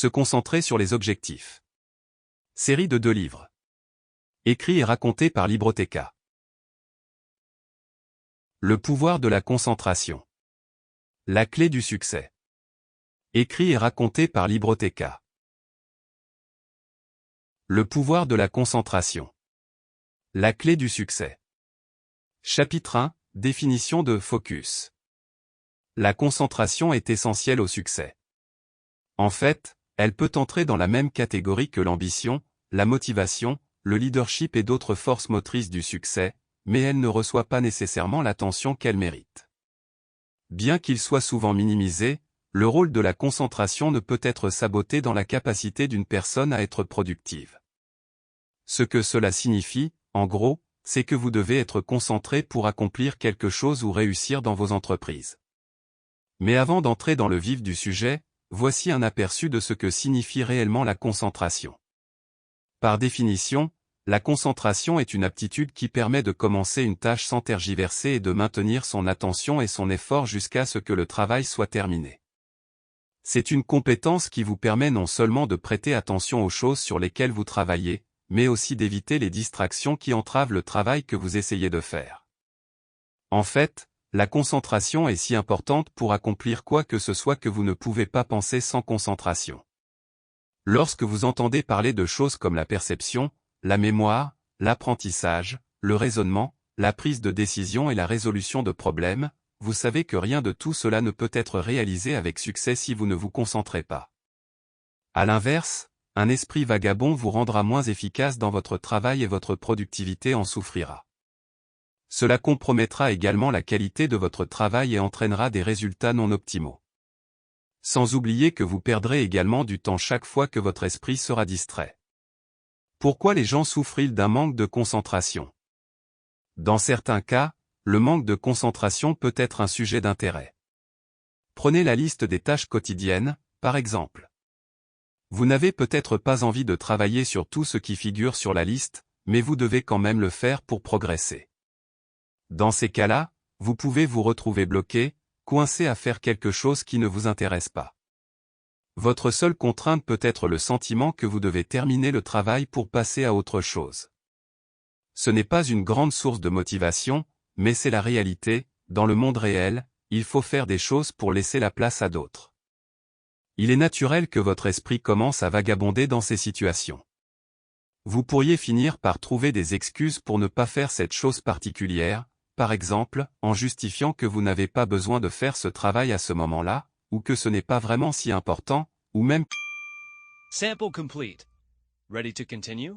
Se concentrer sur les objectifs. Série de 2 livres. Écrit et raconté par Libroteca. Le pouvoir de la concentration. La clé du succès. Écrit et raconté par Libroteca. Le pouvoir de la concentration. La clé du succès. Chapitre 1. Définition de focus. La concentration est essentielle au succès. En fait, elle peut entrer dans la même catégorie que l'ambition, la motivation, le leadership et d'autres forces motrices du succès, mais elle ne reçoit pas nécessairement l'attention qu'elle mérite. Bien qu'il soit souvent minimisé, le rôle de la concentration ne peut être saboté dans la capacité d'une personne à être productive. Ce que cela signifie, en gros, c'est que vous devez être concentré pour accomplir quelque chose ou réussir dans vos entreprises. Mais avant d'entrer dans le vif du sujet, voici un aperçu de ce que signifie réellement la concentration. Par définition, la concentration est une aptitude qui permet de commencer une tâche sans tergiverser et de maintenir son attention et son effort jusqu'à ce que le travail soit terminé. C'est une compétence qui vous permet non seulement de prêter attention aux choses sur lesquelles vous travaillez, mais aussi d'éviter les distractions qui entravent le travail que vous essayez de faire. En fait, la concentration est si importante pour accomplir quoi que ce soit que vous ne pouvez pas penser sans concentration. Lorsque vous entendez parler de choses comme la perception, la mémoire, l'apprentissage, le raisonnement, la prise de décision et la résolution de problèmes, vous savez que rien de tout cela ne peut être réalisé avec succès si vous ne vous concentrez pas. À l'inverse, un esprit vagabond vous rendra moins efficace dans votre travail et votre productivité en souffrira. Cela compromettra également la qualité de votre travail et entraînera des résultats non optimaux. Sans oublier que vous perdrez également du temps chaque fois que votre esprit sera distrait. Pourquoi les gens souffrent-ils d'un manque de concentration? Dans certains cas, le manque de concentration peut être un sujet d'intérêt. Prenez la liste des tâches quotidiennes, par exemple. Vous n'avez peut-être pas envie de travailler sur tout ce qui figure sur la liste, mais vous devez quand même le faire pour progresser. Dans ces cas-là, vous pouvez vous retrouver bloqué, coincé à faire quelque chose qui ne vous intéresse pas. Votre seule contrainte peut être le sentiment que vous devez terminer le travail pour passer à autre chose. Ce n'est pas une grande source de motivation, mais c'est la réalité. Dans le monde réel, il faut faire des choses pour laisser la place à d'autres. Il est naturel que votre esprit commence à vagabonder dans ces situations. Vous pourriez finir par trouver des excuses pour ne pas faire cette chose particulière, par exemple, en justifiant que vous n'avez pas besoin de faire ce travail à ce moment-là, ou que ce n'est pas vraiment si important, ou même... Sample complete. Ready to continue?